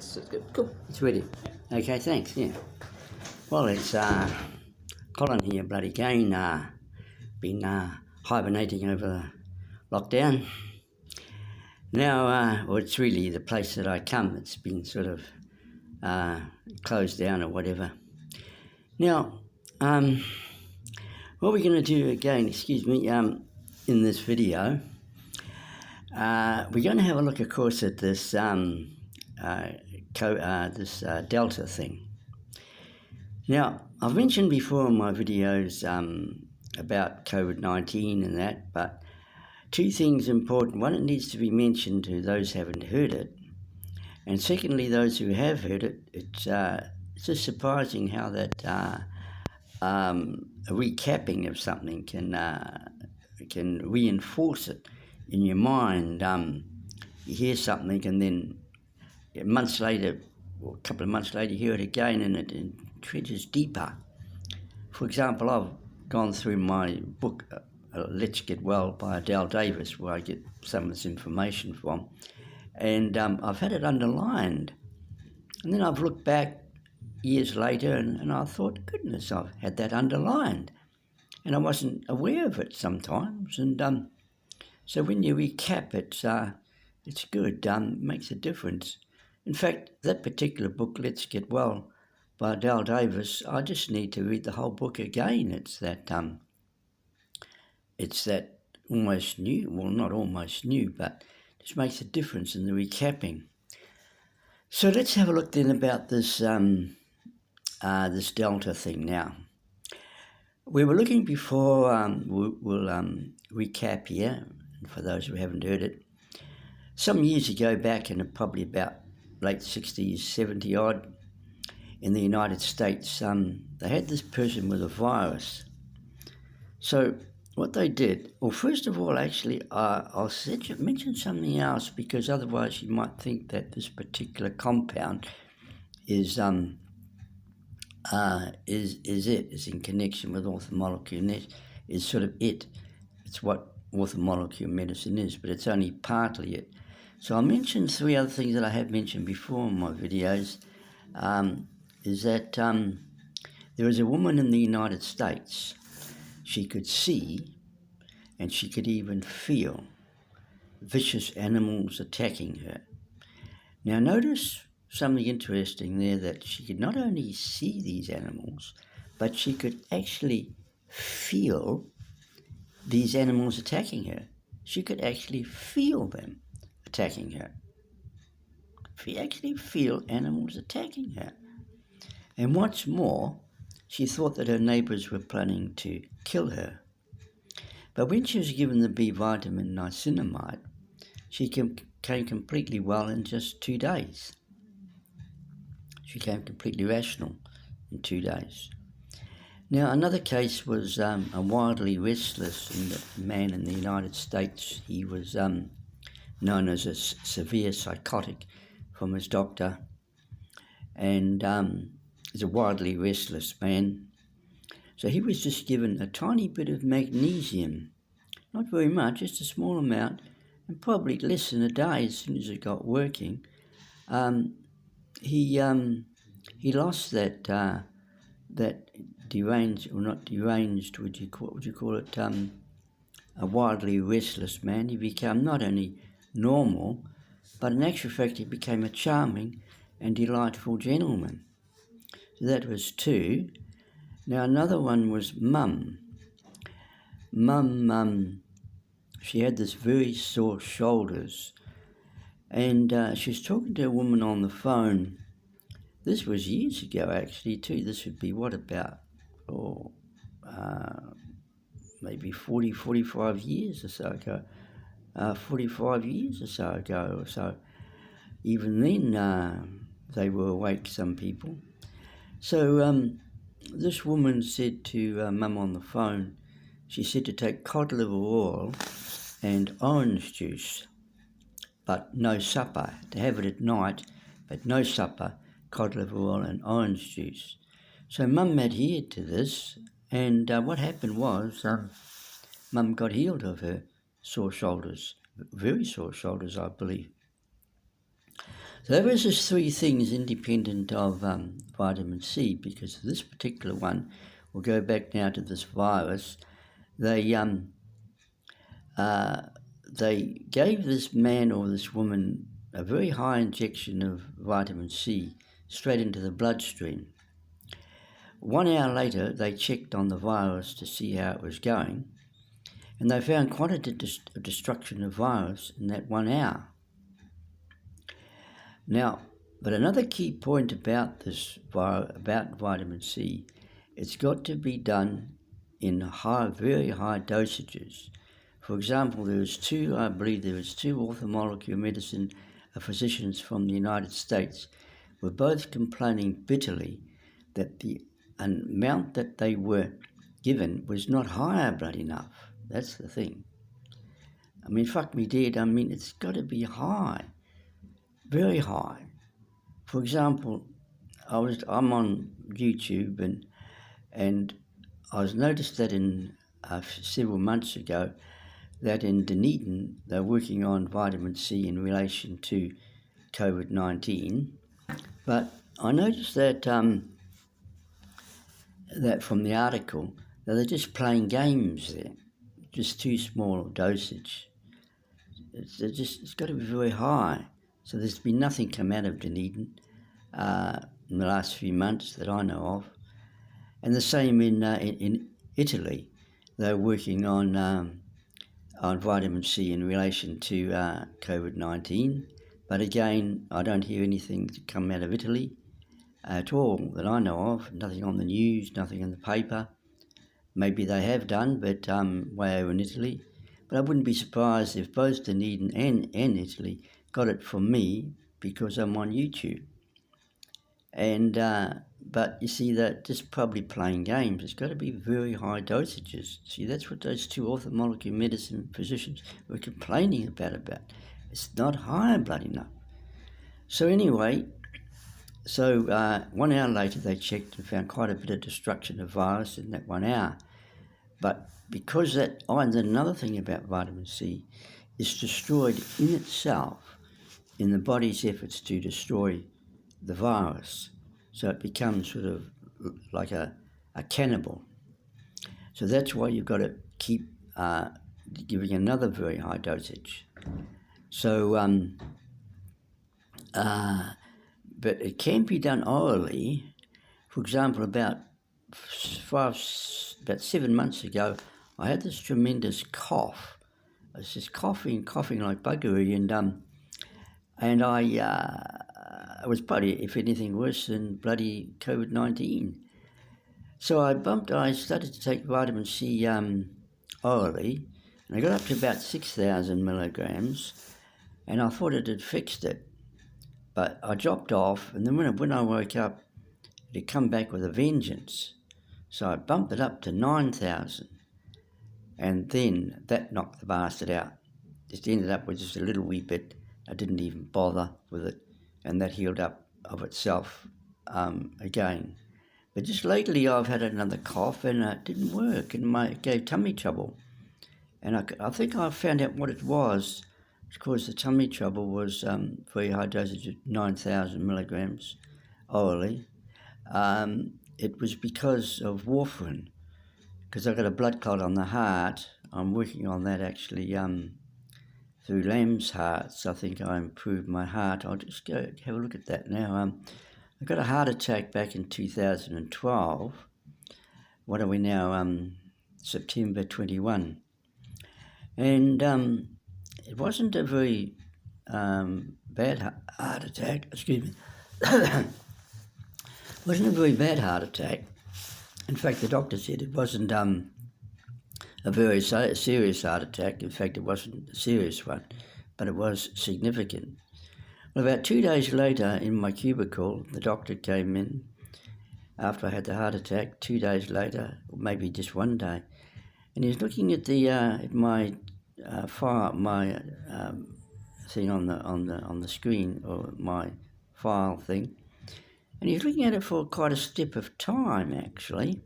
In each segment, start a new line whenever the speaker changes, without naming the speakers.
It's good. Cool.
It's ready. Okay, thanks, yeah. Well, it's Colin here, bloody again. Been hibernating over the lockdown. Now, well, it's really the place that I come. It's been sort of closed down or whatever. Now, what we're going to do again, in this video, we're going to have a look, of course, at this Delta thing. Now, I've mentioned before in my videos about COVID-19 and that, but two things important. One, it needs to be mentioned to those who haven't heard it, and secondly, those who have heard it. It's just surprising how that a recapping of something can reinforce it in your mind. You hear something and then months later, or a couple of months later, you hear it again and it treads deeper. For example, I've gone through my book, Let's Get Well by Adele Davis, where I get some of this information from, and I've had it underlined. And then I've looked back years later and I thought, goodness, I've had that underlined. And I wasn't aware of it sometimes. And so when you recap it, it's good, makes a difference. In fact, that particular book, Let's Get Well by Adele Davis, I just need to read the whole book again. It's that almost new, well, not almost new, but just makes a difference in the recapping. So let's have a look then about this this Delta thing now. We were looking before, we'll recap here, for those who haven't heard it. Some years ago, back in probably about late 60s, 70 odd, in the United States, they had this person with a virus. So what they did, well, first of all, actually, I'll mention something else, because otherwise you might think that this particular compound is in connection with orthomolecular, is sort of it. It's what orthomolecular medicine is, but it's only partly it. So I'll mention three other things that I have mentioned before in my videos. Is that there was a woman in the United States. She could see and she could even feel vicious animals attacking her. Now notice something interesting there, that she could not only see these animals, but she could actually feel these animals attacking her. She could actually feel them attacking her. She actually feel animals attacking her. And what's more, she thought that her neighbours were planning to kill her. But when she was given the B vitamin niacinamide, she came completely well in just 2 days. She became completely rational in 2 days. Now, another case was a wildly restless man in the United States. He was known as a severe psychotic from his doctor, and he's a wildly restless man. So he was just given a tiny bit of magnesium, not very much, just a small amount, and probably less than a day as soon as it got working. He lost that deranged, or not deranged, what would you call it, a wildly restless man. He became not only normal, but in actual fact he became a charming and delightful gentleman. So that was two. Now another one was Mum. She had this very sore shoulders, and she was talking to a woman on the phone. This was years ago actually too. This would be maybe 45 years or so ago. 45 years or so ago or so. Even then they were awake, some people. So this woman said to Mum on the phone, she said to take cod liver oil and orange juice, but no supper, to have it at night, but no supper, cod liver oil and orange juice. So Mum adhered to this, and what happened was Mum got healed of her sore shoulders, very sore shoulders, I believe. So there was just three things independent of vitamin C, because this particular one, we'll go back now to this virus. They gave this man or this woman a very high injection of vitamin C straight into the bloodstream. 1 hour later, they checked on the virus to see how it was going, and they found quite a destruction of virus in that 1 hour. Now, but another key point about this, about vitamin C, it's got to be done in very high dosages. For example, I believe there was two orthomolecular medicine physicians from the United States were both complaining bitterly that the amount that they were given was not higher blood enough. That's the thing. I mean, fuck me dead. I mean, it's got to be high, very high. For example, I'm on YouTube and I was noticed that in several months ago that in Dunedin they're working on vitamin C in relation to COVID-19, but I noticed that that from the article that they're just playing games there, just too small a dosage. It's got to be very high. So there's been nothing come out of Dunedin in the last few months that I know of, and the same in Italy. They're working on vitamin C in relation to COVID-19, but again, I don't hear anything to come out of Italy at all that I know of. Nothing on the news, nothing in the paper. Maybe they have done, but way over in Italy. But I wouldn't be surprised if both Dunedin and Italy got it from me because I'm on YouTube. And but you see, that just probably playing games. It's got to be very high dosages. See, that's what those two orthomolecular medicine physicians were complaining about. It's not high blood enough. So anyway, 1 hour later they checked and found quite a bit of destruction of virus in that 1 hour. But because that, and then another thing about vitamin C, it's destroyed in itself in the body's efforts to destroy the virus. So it becomes sort of like a cannibal. So that's why you've got to keep giving another very high dosage. So, but it can be done orally. For example, about 7 months ago, I had this tremendous cough. I was just coughing like buggery, and it was probably, if anything, worse than bloody COVID-19. So I started to take vitamin C orally, and I got up to about 6,000 milligrams, and I thought it had fixed it. But I dropped off, and then when I woke up, it had come back with a vengeance. So I bumped it up to 9,000, and then that knocked the bastard out. Just ended up with just a little wee bit. I didn't even bother with it, and that healed up of itself again. But just lately I've had another cough, and it didn't work, and it gave tummy trouble. And I think I found out what it was. Because the tummy trouble was very high dosage of 9,000 milligrams orally. It was because of warfarin, because I've got a blood clot on the heart. I'm working on that actually through Lamb's Hearts. I think I improved my heart. I'll just go have a look at that now. I got a heart attack back in 2012. What are we now? September 21. And it wasn't a very bad heart attack. Excuse me. It wasn't a very bad heart attack. In fact, the doctor said it wasn't a very serious heart attack. In fact, it wasn't a serious one, but it was significant. Well, about 2 days later, in my cubicle, the doctor came in after I had the heart attack. 2 days later, or maybe just 1 day, and he was looking at at my file, my thing on the screen, or my file thing, and he was looking at it for quite a step of time actually.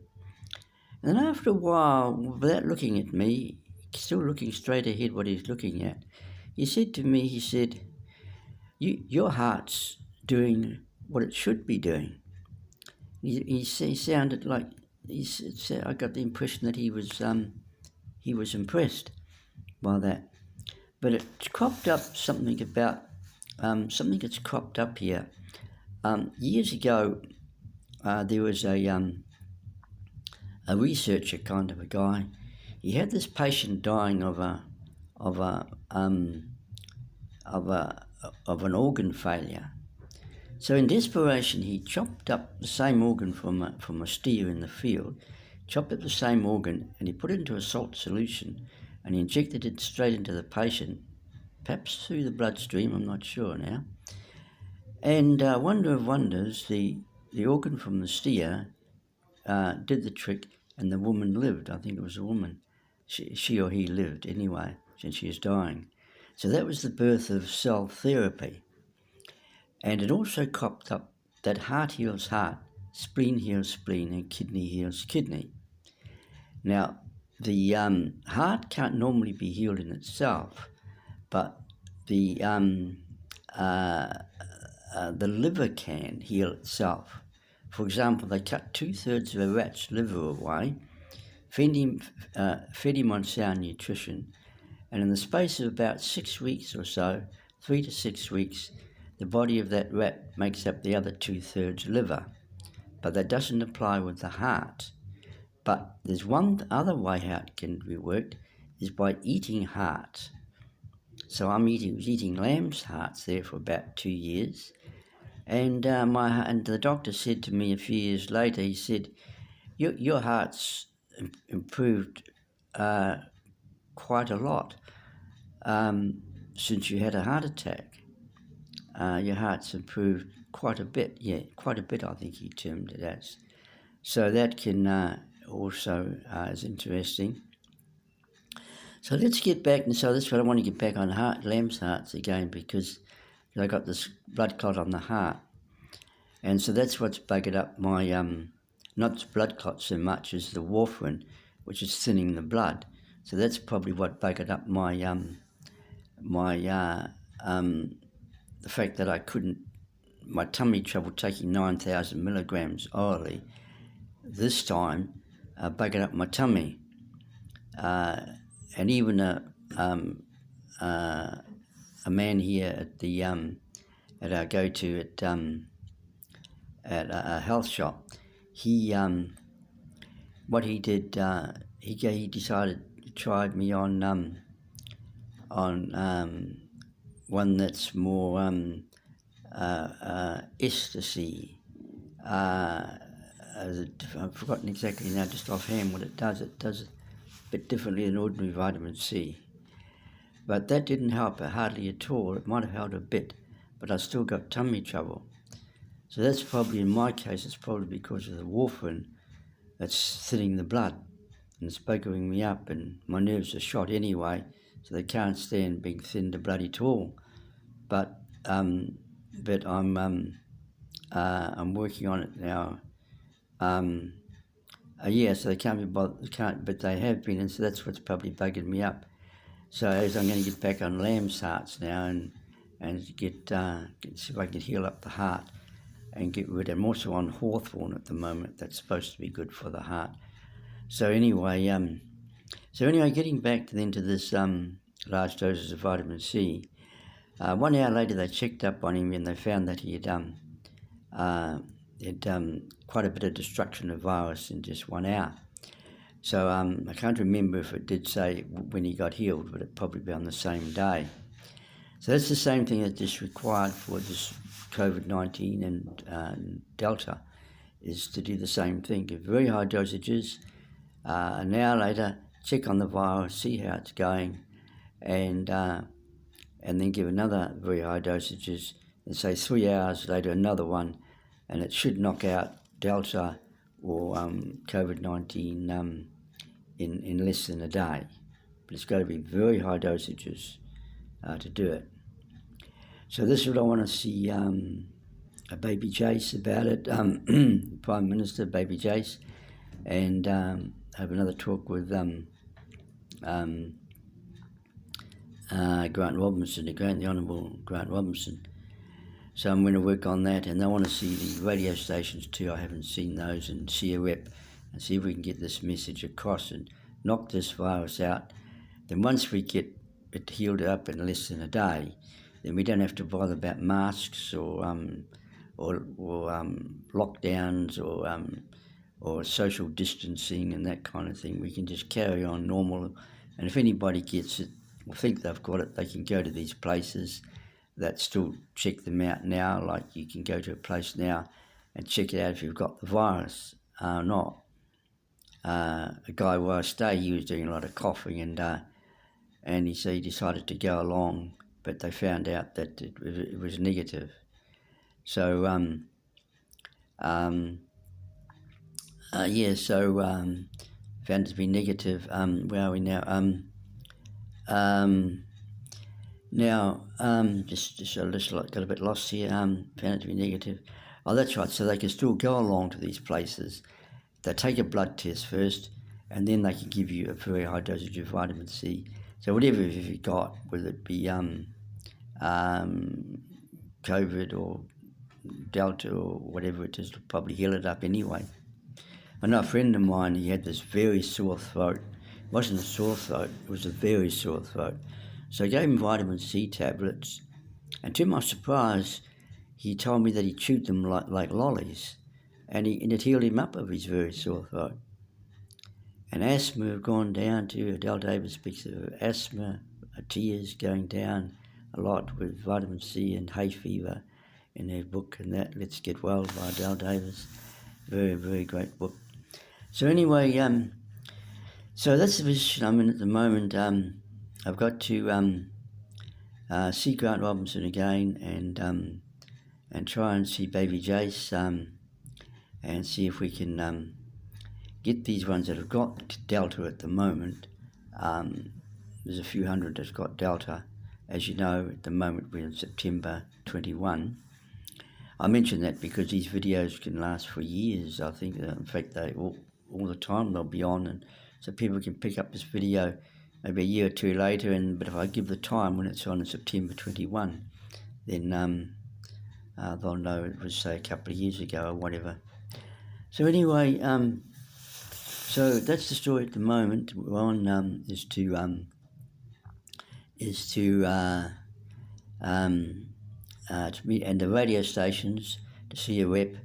And then after a while, without looking at me, still looking straight ahead what he's looking at, he said to me, he said, your heart's doing what it should be doing. He sounded like I got the impression that he was impressed by that. But it cropped up something about something that's cropped up here. Years ago, there was a researcher kind of a guy. He had this patient dying of an organ failure. So in desperation, he chopped up the same organ from a steer in the field, chopped up the same organ, and he put it into a salt solution, and he injected it straight into the patient, perhaps through the bloodstream, I'm not sure now. And wonder of wonders, the organ from the steer did the trick, and the woman lived. I think it was a woman. She or he lived anyway, since she was dying. So that was the birth of cell therapy. And it also cropped up that heart heals heart, spleen heals spleen, and kidney heals kidney. Now, the heart can't normally be healed in itself, but the liver can heal itself. For example, they cut 2/3 of a rat's liver away, fed him on sound nutrition, and in the space of about 6 weeks or so, 3 to 6 weeks, the body of that rat makes up the other 2/3 liver. But that doesn't apply with the heart. But there's one other way how it can be worked, is by eating heart. So I was eating lamb's hearts there for about 2 years, and the doctor said to me a few years later, he said, your heart's improved quite a lot since you had a heart attack. Your heart's improved quite a bit, I think he termed it as. So that can also is interesting. So let's get back, and so that's what I want to get back on lamb's hearts again, because I got this blood clot on the heart. And so that's what's buggered up my, not the blood clot so much as the warfarin, which is thinning the blood. So that's probably what buggered up the fact that I couldn't, my tummy trouble taking 9,000 milligrams orally, this time buggered up my tummy. And even a man here at the at our go-to at a health shop, he what he did, he decided to try me on one that's more ecstasy. I've forgotten exactly now, just offhand what it does. It does it a bit differently than ordinary vitamin C. But that didn't help hardly at all. It might have helped a bit, but I still got tummy trouble. So that's probably, in my case, it's probably because of the warfarin that's thinning the blood, and it's buggering me up, and my nerves are shot anyway, so they can't stand being thinned a bloody tall. But I'm working on it now. So they can't be bothered, but they have been, and so that's what's probably bugging me up. So as I'm going to get back on lamb's hearts now, and get see if I can heal up the heart and get rid. I'm also on hawthorn at the moment. That's supposed to be good for the heart. So anyway, getting back to this large doses of vitamin C. 1 hour later, they checked up on him, and they found that he had quite a bit of destruction of virus in just 1 hour. So I can't remember if it did say when he got healed, but it'd probably be on the same day. So that's the same thing that is required for this COVID-19 and Delta, is to do the same thing. Give very high dosages. An hour later, check on the virus, see how it's going, and then give another very high dosages, and say 3 hours later another one, and it should knock out Delta or COVID-19 in less than a day. But it's got to be very high dosages to do it. So this is what I want to see a Baby Jace about it, Prime Minister Baby Jace, and have another talk with Grant Robinson, the Honourable Grant Robinson, So I'm going to work on that, and I want to see the radio stations too. I haven't seen those, and see a rep and see if we can get this message across and knock this virus out. Then once we get it healed up in less than a day, then we don't have to bother about masks or lockdowns or social distancing and that kind of thing. We can just carry on normal, and if anybody gets it or think they've got it, they can go to these places that still check them out now. Like you can go to a place now and check it out if you've got the virus or not. A guy where I stay, he was doing a lot of coughing, and he said he decided to go along, but they found out that it was negative. So found it to be negative. Where are we now? Just got a bit lost here. Found it to be negative. Oh, that's right. So they can still go along to these places. They take a blood test first, and then they can give you a very high dosage of vitamin C. So whatever you've got, whether it be COVID or Delta or whatever it is, will probably heal it up anyway. I know a friend of mine, he had this very sore throat. It wasn't a sore throat, it was a very sore throat. So I gave him vitamin C tablets, and to my surprise, he told me that he chewed them like lollies, and it healed him up of his very sore throat. And asthma have gone down too. Adele Davis speaks of asthma, tears going down a lot with vitamin C and hay fever in her book, and that Let's Get Well by Adele Davis. Very, very great book. So anyway, so that's the position I'm in at the moment. I've got to see Grant Robinson again and try and see Baby Jace and see if we can get these ones that have got Delta at the moment. There's a few hundred that's got Delta. As you know, at the moment we're in September 21. I mention that because these videos can last for years. I think, in fact, they all the time they'll be on, and so people can pick up this video maybe a year or two later. But if I give the time when it's on in September 21, then they'll know it was, say, a couple of years ago or whatever. So anyway, so that's the story at the moment. We're on is to meet and the radio stations to see a rep,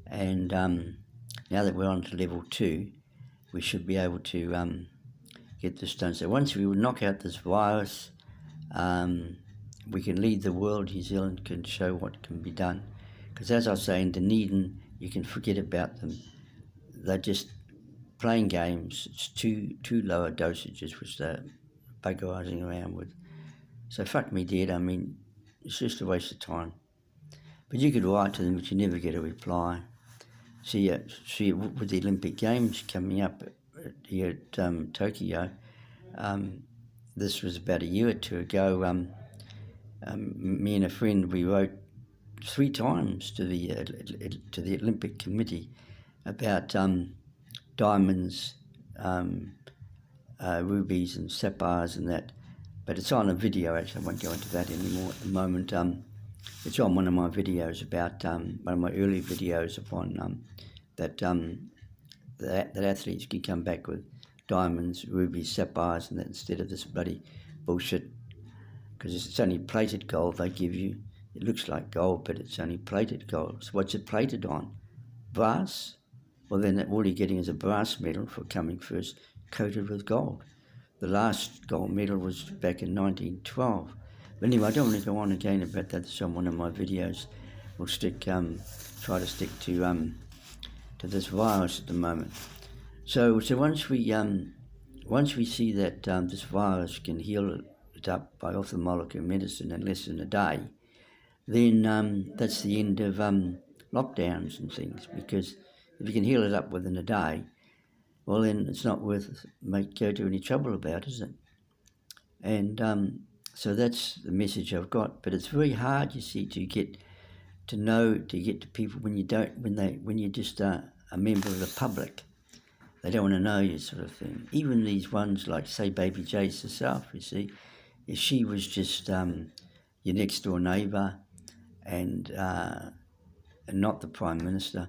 and now that we're on to level 2, we should be able to get this done. So once we knock out this virus, we can lead the world. New Zealand can show what can be done, because as I say, in Dunedin, you can forget about them. They're just playing games. It's too lower dosages which they're buggerizing around with. So fuck me dead. I mean, it's just a waste of time. But you could write to them, but you never get a reply. See, with the Olympic Games coming up here at Tokyo, this was about a year or two ago. Me and a friend, we wrote 3 times to the Olympic Committee about diamonds, rubies and sapphires and that. But it's on a video, actually. I won't go into that anymore at the moment. It's on one of my videos about, one of my early videos upon that athletes can come back with diamonds, rubies, sapphires and that instead of this bloody bullshit. Because it's only plated gold they give you. It looks like gold, but it's only plated gold. So what's it plated on? Brass? Well, then all you're getting is a brass medal for coming first, coated with gold. The last gold medal was back in 1912. But anyway, I don't want to go on again about that. It's on one of my videos. We'll try to stick to this virus at the moment. So once we see that this virus can heal it up by ortheromoleular medicine in less than a day, then that's the end of lockdowns and things. Because if you can heal it up within a day, well, then it's not worth go to any trouble about, is it? And so that's the message I've got. But it's very hard, you see, to get to people when you're just a member of the public. They don't want to know you, sort of thing. Even these ones like, say, Baby Jace herself, you see, if she was just your next door neighbour, and not the Prime Minister.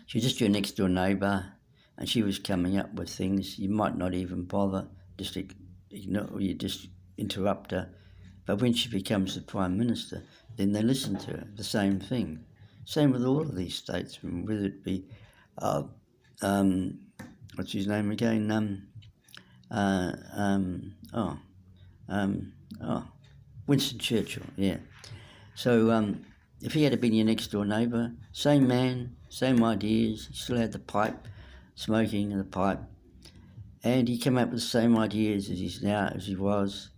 She was just your next door neighbour, and she was coming up with things you might not even bother, just ignore, you just interrupt her. But when she becomes the Prime Minister, then they listen to her, the same thing. Same with all of these statesmen, whether it be, what's his name again? Winston Churchill, yeah. So if he had been your next door neighbour, same man, same ideas, he still had the pipe, smoking the pipe, and he came up with the same ideas as he was.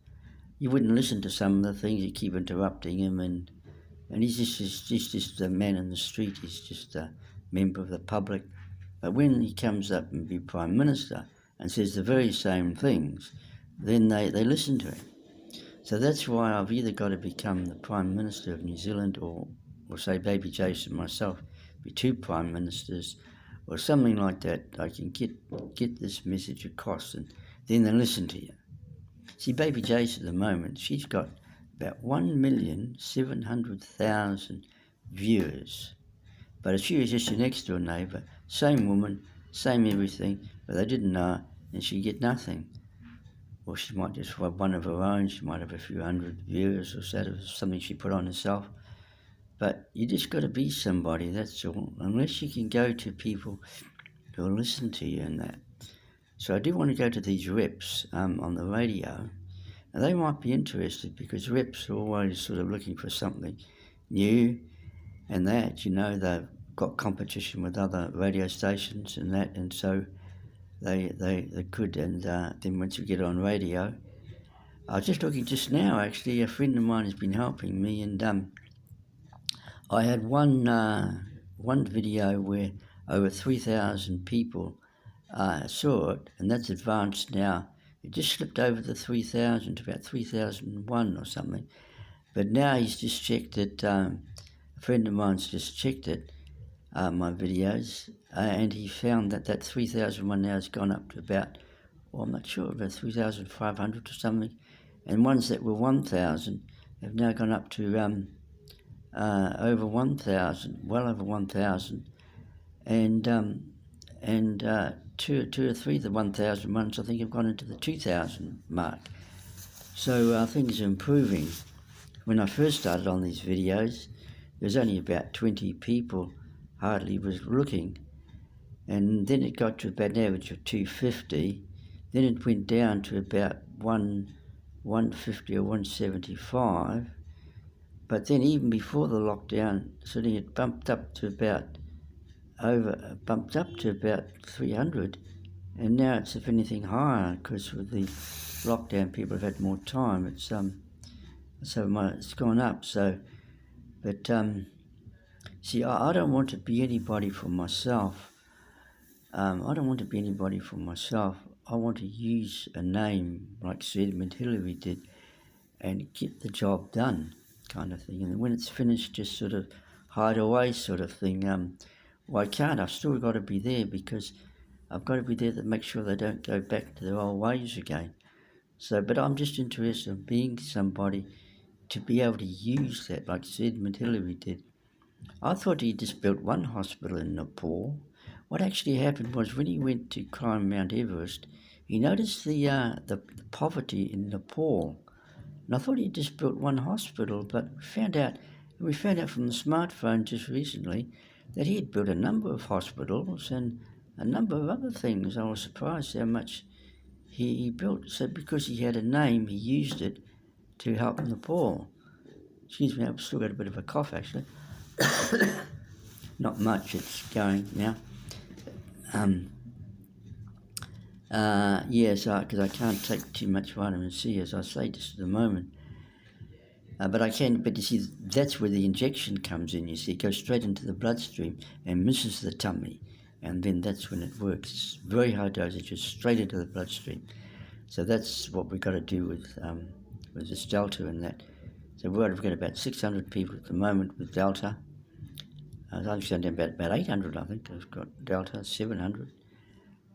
You wouldn't listen to some of the things, you keep interrupting him, and he's just a man in the street, he's just a member of the public. But when he comes up and be Prime Minister and says the very same things, then they listen to him. So that's why I've either got to become the Prime Minister of New Zealand or say Baby Jason myself, be two Prime Ministers or something like that. I can get this message across, and then they listen to you. See, Baby Jason at the moment, she's got about 1,700,000 viewers. But if she was just your next door neighbour, same woman, same everything, but they didn't know her, and she'd get nothing. Or she might just have one of her own, she might have a few hundred viewers or so, something she put on herself. But you just got to be somebody, that's all, unless you can go to people who will listen to you and that. So I do want to go to these reps on the radio. Now they might be interested because reps are always sort of looking for something new and that, they've got competition with other radio stations and that, and so they could, and then once you get on radio, I was just looking just now, actually, a friend of mine has been helping me, and I had one video where over 3,000 people saw it, and that's advanced now. It just slipped over the 3,000 to about 3,001 or something, but now he's just checked it, a friend of mine's just checked it, my videos, and he found that 3,001 now has gone up to about, I'm not sure, about 3,500 or something, and ones that were 1,000 have now gone up to over 1,000, well over 1,000, and two or three of the 1,000 ones I think have gone into the 2,000 mark. So things are improving. When I first started on these videos, there was only about 20 people hardly was looking, and then it got to about an average of 250, then it went down to about 150 or 175, but then even before the lockdown, suddenly it bumped up to about 300, and now it's, if anything, higher, because with the lockdown people have had more time. It's gone up. So, but see, I don't want to be anybody for myself. I don't want to be anybody for myself. I want to use a name like Sir Edmund Hillary did and get the job done, kind of thing. And when it's finished, just sort of hide away, sort of thing. Well, I can't. I've still got to be there because I've got to be there to make sure they don't go back to their old ways again. So, but I'm just interested in being somebody to be able to use that, like Sir Edmund Hillary did. I thought he just built one hospital in Nepal. What actually happened was when he went to climb Mount Everest, he noticed the poverty in Nepal. And I thought he just built one hospital, but we found out from the smartphone just recently that he had built a number of hospitals and a number of other things. I was surprised how much he built. So because he had a name, he used it to help Nepal. Excuse me, I've still got a bit of a cough actually. Not much, it's going now. Because I can't take too much vitamin C, as I say, just at the moment. But I can, but you see, that's where the injection comes in, you see. It goes straight into the bloodstream and misses the tummy. And then that's when it works. It's very high dosages, straight into the bloodstream. So that's what we've got to do with this Delta and that. So we've got about 600 people at the moment with Delta. I've sent down about 800, I think. They've got Delta, 700.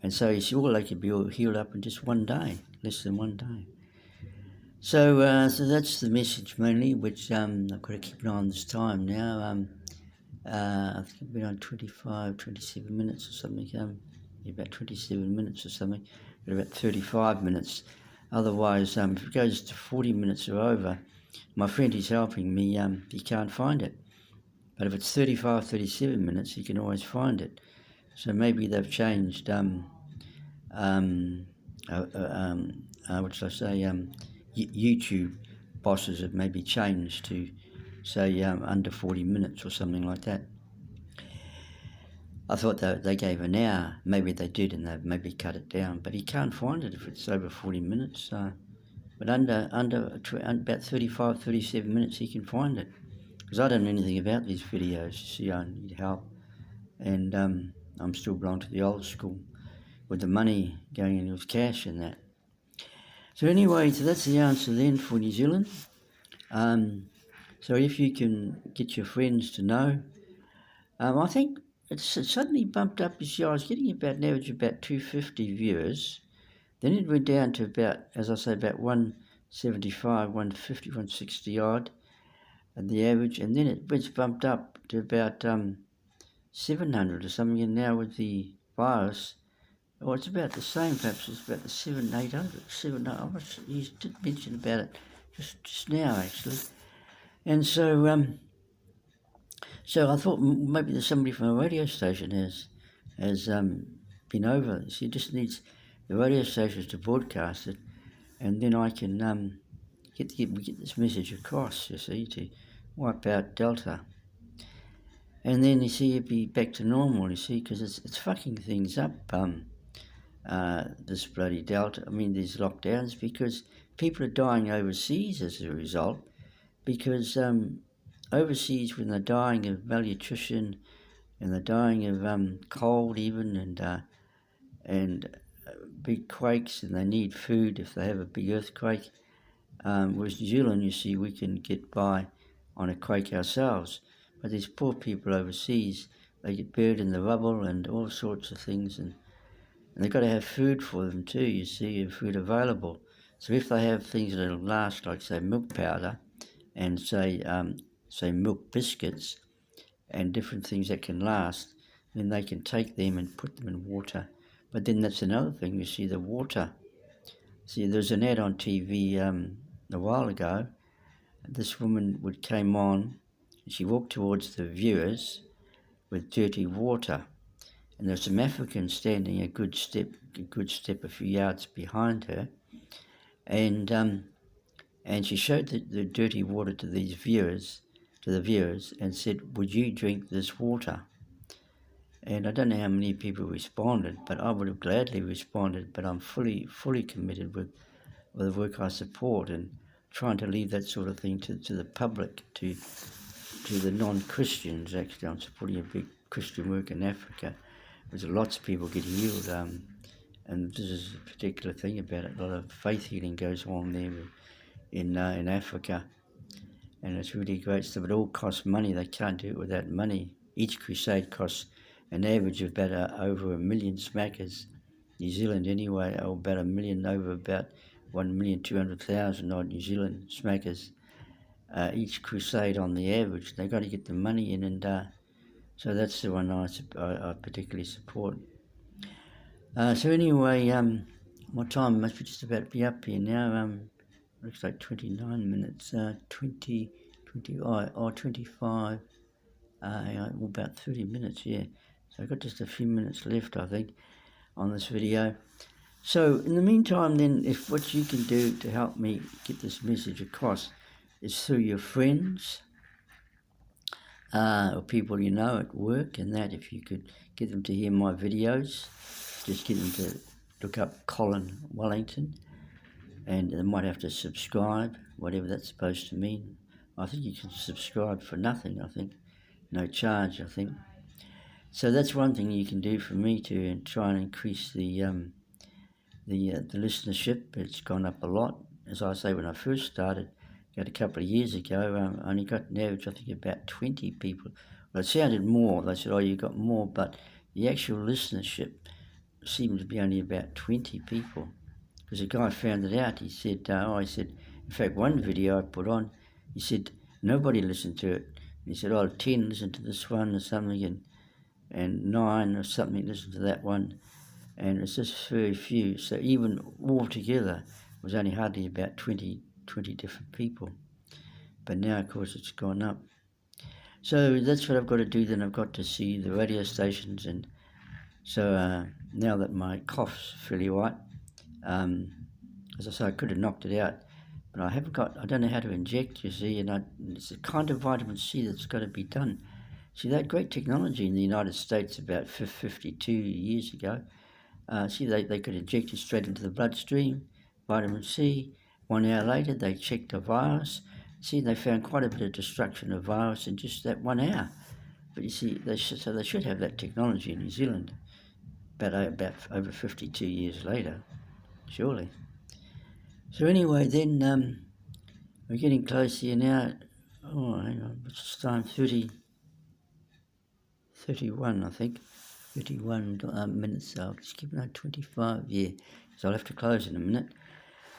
And so you see, all they could be all healed up in just one day, less than one day. So that's the message mainly, which I've got to keep an eye on this time now. I think I've been on 25, 27 minutes or something. About 27 minutes or something. Got about 35 minutes. Otherwise, if it goes to 40 minutes or over, my friend who's helping me, he can't find it. But if it's 35, 37 minutes, he can always find it. So maybe they've changed, what should I say, YouTube bosses have maybe changed to, say, under 40 minutes or something like that. I thought they gave an hour. Maybe they did, and they've maybe cut it down. But he can't find it if it's over 40 minutes. But under about 35, 37 minutes, he can find it. Because I don't know anything about these videos. You see, I need help. And I'm still belong to the old school with the money going in with cash and that. So anyway, so that's the answer then for New Zealand. So if you can get your friends to know, I think it's suddenly bumped up. You see, I was getting about an average of about 250 viewers. Then it went down to about, as I say, about 175, 150, 160 odd at the average. And then it was bumped up to about 700 or something. And now with the virus, well, it's about the same, perhaps it's about the 800. You did mention about it just now, actually. And so, so I thought maybe there's somebody from a radio station has been over. She just needs the radio stations to broadcast it, and then I can get this message across, you see, to wipe out Delta. And then, you see, it'd be back to normal, you see, because it's fucking things up, this bloody Delta. I mean, these lockdowns, because people are dying overseas as a result, because overseas, when they're dying of malnutrition and they're dying of cold even, and big quakes, and they need food if they have a big earthquake. Whereas New Zealand, you see, we can get by on a quake ourselves. But these poor people overseas, they get buried in the rubble and all sorts of things, and they've got to have food for them too, you see, and food available. So if they have things that'll last, like say milk powder, and say milk biscuits, and different things that can last, then they can take them and put them in water. But then that's another thing, you see, the water. See, there's an ad on TV a while ago. This woman came on, and she walked towards the viewers with dirty water. And there's some Africans standing a good step a few yards behind her. And she showed the dirty water to the viewers, and said, "Would you drink this water?" And I don't know how many people responded, but I would have gladly responded. But I'm fully committed with the work I support, and trying to leave that sort of thing to the public, to the non-Christians. Actually, I'm supporting a big Christian work in Africa. There's lots of people get healed, and this is a particular thing about it. A lot of faith healing goes on there in Africa, and it's really great stuff. It all costs money. They can't do it without money. Each crusade costs an average of about over 1 million smackers. New Zealand anyway, about 1 million, over about 1,200,000 odd New Zealand smackers. Each crusade on the average, they've got to get the money in, and so that's the one I particularly support. So anyway, my time must be just about to be up here now. Looks like 29 minutes, 25, about 30 minutes, yeah. So I've got just a few minutes left, I think, on this video. So in the meantime then, if what you can do to help me get this message across is through your friends, or people you know at work, and that if you could get them to hear my videos, just get them to look up Colin Wellington, and they might have to subscribe, whatever that's supposed to mean. I think you can subscribe for nothing, I think, no charge, I think. So that's one thing you can do for me to try and increase the listenership. It's gone up a lot. As I say, when I first started, a couple of years ago, I only got an average, I think, about 20 people. Well, it sounded more. They said, "Oh, you got more," but the actual listenership seemed to be only about 20 people. Because a guy found it out. He said, In fact, one video I put on, he said nobody listened to it. He said, 10 listened to this one or something, and 9 or something listened to that one, and it's just very few. So even all together, it was only hardly about 20 different people. But now, of course, it's gone up. So that's what I've got to do then. I've got to see the radio stations, and so now that my cough's fairly right, as I say, I could have knocked it out, but I don't know how to inject, you see, and it's the kind of vitamin C that's got to be done. See, that great technology in the United States about 52 years ago, they could inject it straight into the bloodstream, vitamin C. 1 hour later, they checked a virus. See, they found quite a bit of destruction of virus in just that 1 hour. But you see, they should have that technology in New Zealand about over 52 years later, surely. So anyway, then we're getting close here now. Oh, hang on, what's the time? 31, I think. 31 minutes, so I'll just keep it at 25, yeah. So I'll have to close in a minute.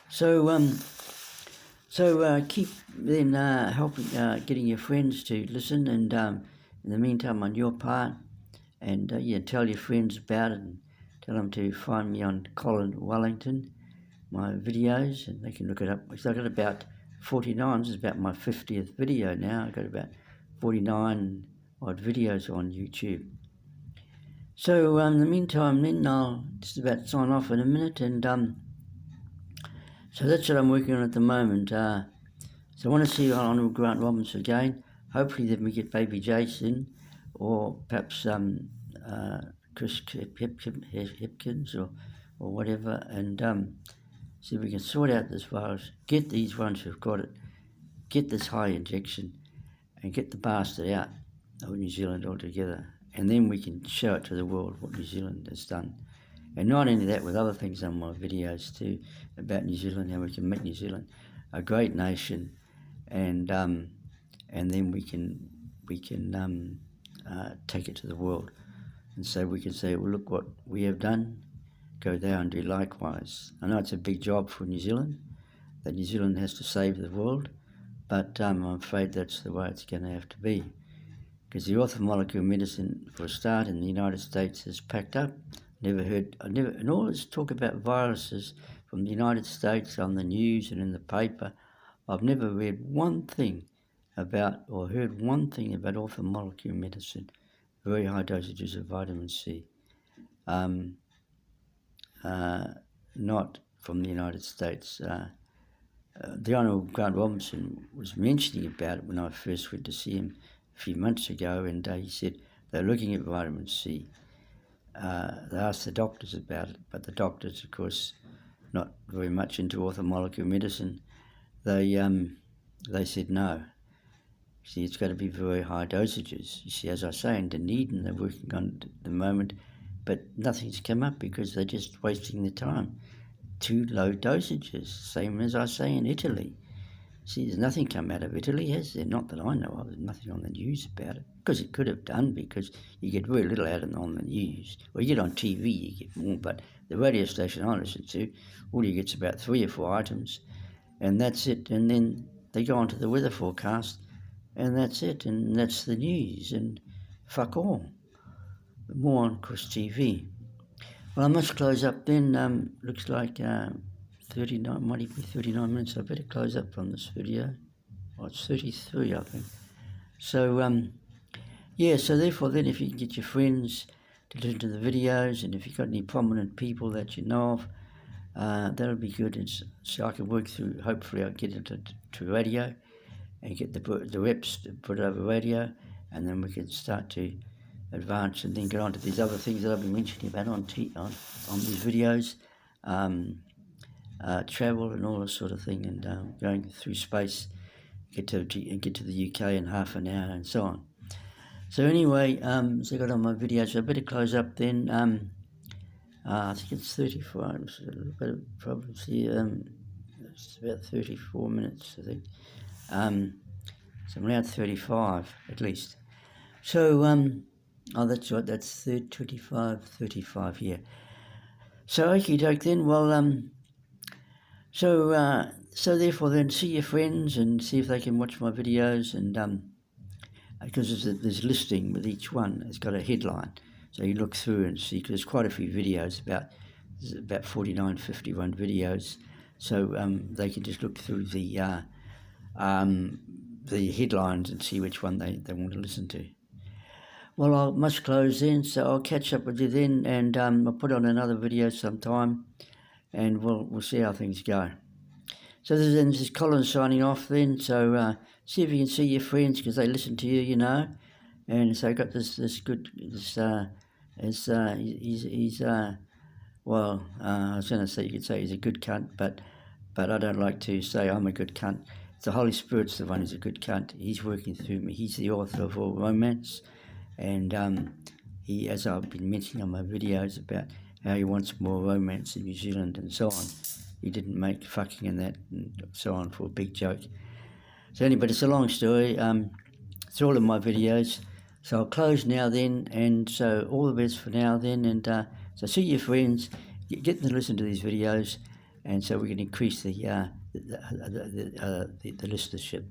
So keep then helping, getting your friends to listen, and in the meantime, on your part, and tell your friends about it, and tell them to find me on Colin Wellington, my videos, and they can look it up. So I've got about 49, this is about my 50th video now. I've got about 49 odd videos on YouTube. So in the meantime, then I'll just about sign off in a minute, and so that's what I'm working on at the moment. So I want to see Arnold Grant Robinson again. Hopefully then we get Baby Jason, or perhaps Chris Hipkins or whatever, and see if we can sort out this virus, get these ones who've got it, get this high injection, and get the bastard out of New Zealand altogether. And then we can show it to the world what New Zealand has done. And not only that, with other things on my videos too, about New Zealand, how we can make New Zealand a great nation, and then we can take it to the world, and so we can say, well, look what we have done, go there and do likewise. I know it's a big job for New Zealand, that New Zealand has to save the world, but I'm afraid that's the way it's going to have to be. Because the orthomolecular medicine, for a start, in the United States is packed up. And all this talk about viruses from the United States on the news and in the paper, I've never read one thing about or heard one thing about orthomolecular medicine, very high dosages of vitamin C. Not from the United States. The Honourable Grant Robinson was mentioning about it when I first went to see him a few months ago, and he said they're looking at vitamin C. They asked the doctors about it, but the doctors, of course, not very much into orthomolecular medicine. They said no. See, it's got to be very high dosages. You see, as I say, in Dunedin, they're working on it at the moment, but nothing's come up because they're just wasting their time. Too low dosages, same as I say in Italy. See, there's nothing come out of Italy, has there? Not that I know of. There's nothing on the news about it. Because it could have done, because you get very little out of it on the news. Well, you get on TV, you get more, but the radio station I listen to, all you get's about 3 or 4 items, and that's it. And then they go on to the weather forecast, and that's it, and that's the news, and fuck all. More on, of course, TV. Well, I must close up then. Looks like 39, might even be 39 minutes. I better close up from this video. Oh, it's 33, I think. So, so therefore then, if you can get your friends to listen to the videos, and if you've got any prominent people that you know of, that'll be good. And so I can work through, hopefully I'll get it to radio, and get the reps to put it over radio, and then we can start to advance and then get on to these other things that I've been mentioning about on these videos, travel and all this sort of thing, and going through space, get to the UK in half an hour and so on. So anyway, so I got on my videos, so I better close up then. I think it's 35, so a little bit of problems here. It's about 34 minutes, I think. So I'm around 35 at least. So, that's right, that's 35 here. So, okie doke then, well, so So therefore then see your friends and see if they can watch my videos, and because there's a listing with each one. It's got a headline, so you look through and see, because there's quite a few videos, there's about 49, 51 videos, so they can just look through the headlines and see which one they want to listen to. Well, I must close then, so I'll catch up with you then, and I'll put on another video sometime, and we'll see how things go. So this is Colin signing off then, so see if you can see your friends, because they listen to you, you know, and so I got this good, he's well, I was going to say, you could say he's a good cunt, but I don't like to say I'm a good cunt. The Holy Spirit's the one who's a good cunt. He's working through me. He's the author of all romance, and he, as I've been mentioning on my videos about how he wants more romance in New Zealand and so on. He didn't make fucking and that and so on for a big joke. So anyway, it's a long story. It's all in my videos. So I'll close now then, and so all the best for now then, and so see your friends, get them to listen to these videos, and so we can increase the listenership.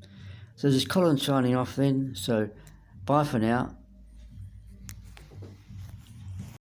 So this is Colin signing off then, so bye for now.